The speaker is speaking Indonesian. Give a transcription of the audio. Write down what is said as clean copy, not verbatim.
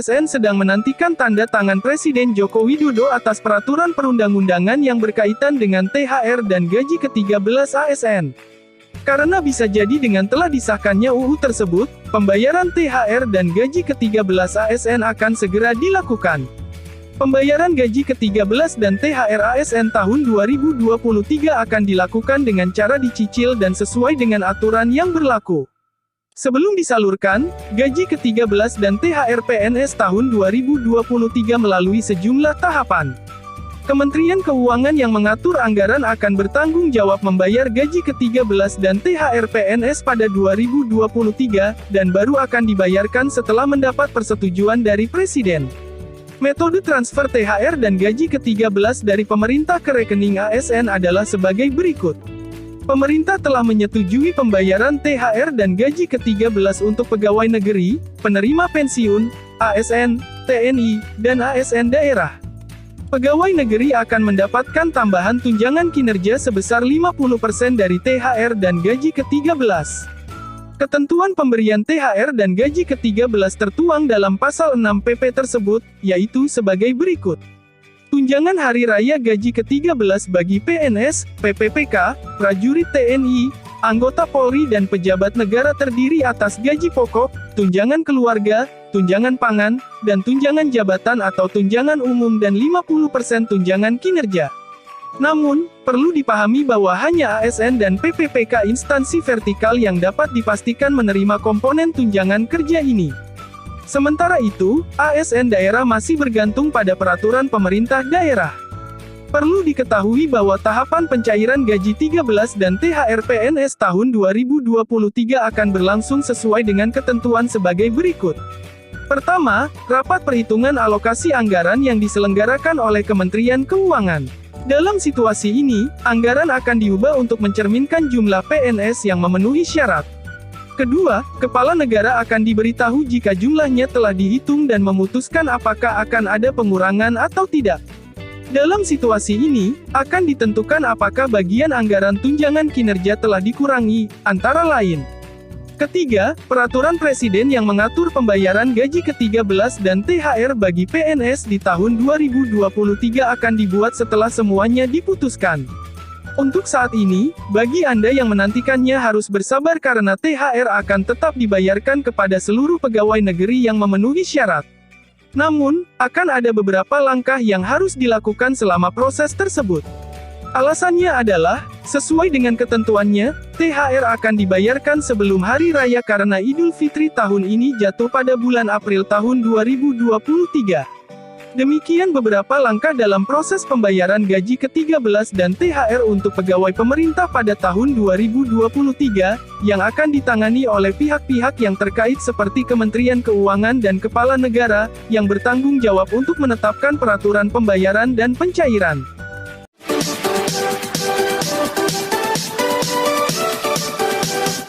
ASN sedang menantikan tanda tangan Presiden Joko Widodo atas peraturan perundang-undangan yang berkaitan dengan THR dan gaji ke-13 ASN. Karena bisa jadi dengan telah disahkannya UU tersebut, pembayaran THR dan gaji ke-13 ASN akan segera dilakukan. Pembayaran gaji ke-13 dan THR ASN tahun 2023 akan dilakukan dengan cara dicicil dan sesuai dengan aturan yang berlaku. Sebelum disalurkan, gaji ke-13 dan THR PNS tahun 2023 melalui sejumlah tahapan. Kementerian Keuangan yang mengatur anggaran akan bertanggung jawab membayar gaji ke-13 dan THR PNS pada 2023, dan baru akan dibayarkan setelah mendapat persetujuan dari Presiden. Metode transfer THR dan gaji ke-13 dari pemerintah ke rekening ASN adalah sebagai berikut. Pemerintah telah menyetujui pembayaran THR dan gaji ke-13 untuk pegawai negeri, penerima pensiun, ASN, TNI, dan ASN daerah. Pegawai negeri akan mendapatkan tambahan tunjangan kinerja sebesar 50% dari THR dan gaji ke-13. Ketentuan pemberian THR dan gaji ke-13 tertuang dalam pasal 6 PP tersebut, yaitu sebagai berikut. Tunjangan Hari Raya Gaji ke-13 bagi PNS, PPPK, prajurit TNI, anggota Polri dan pejabat negara terdiri atas gaji pokok, tunjangan keluarga, tunjangan pangan, dan tunjangan jabatan atau tunjangan umum dan 50% tunjangan kinerja. Namun, perlu dipahami bahwa hanya ASN dan PPPK instansi vertikal yang dapat dipastikan menerima komponen tunjangan kerja ini. Sementara itu, ASN daerah masih bergantung pada peraturan pemerintah daerah. Perlu diketahui bahwa tahapan pencairan gaji 13 dan THR PNS tahun 2023 akan berlangsung sesuai dengan ketentuan sebagai berikut. Pertama, rapat perhitungan alokasi anggaran yang diselenggarakan oleh Kementerian Keuangan. Dalam situasi ini, anggaran akan diubah untuk mencerminkan jumlah PNS yang memenuhi syarat. Kedua, kepala negara akan diberitahu jika jumlahnya telah dihitung dan memutuskan apakah akan ada pengurangan atau tidak. Dalam situasi ini, akan ditentukan apakah bagian anggaran tunjangan kinerja telah dikurangi, antara lain. Ketiga, peraturan Presiden yang mengatur pembayaran gaji ke-13 dan THR bagi PNS di tahun 2023 akan dibuat setelah semuanya diputuskan. Untuk saat ini, bagi Anda yang menantikannya harus bersabar karena THR akan tetap dibayarkan kepada seluruh pegawai negeri yang memenuhi syarat. Namun, akan ada beberapa langkah yang harus dilakukan selama proses tersebut. Alasannya adalah, sesuai dengan ketentuannya, THR akan dibayarkan sebelum Hari Raya karena Idul Fitri tahun ini jatuh pada bulan April tahun 2023. Demikian beberapa langkah dalam proses pembayaran gaji ke-13 dan THR untuk pegawai pemerintah pada tahun 2023, yang akan ditangani oleh pihak-pihak yang terkait seperti Kementerian Keuangan dan Kepala Negara, yang bertanggung jawab untuk menetapkan peraturan pembayaran dan pencairan.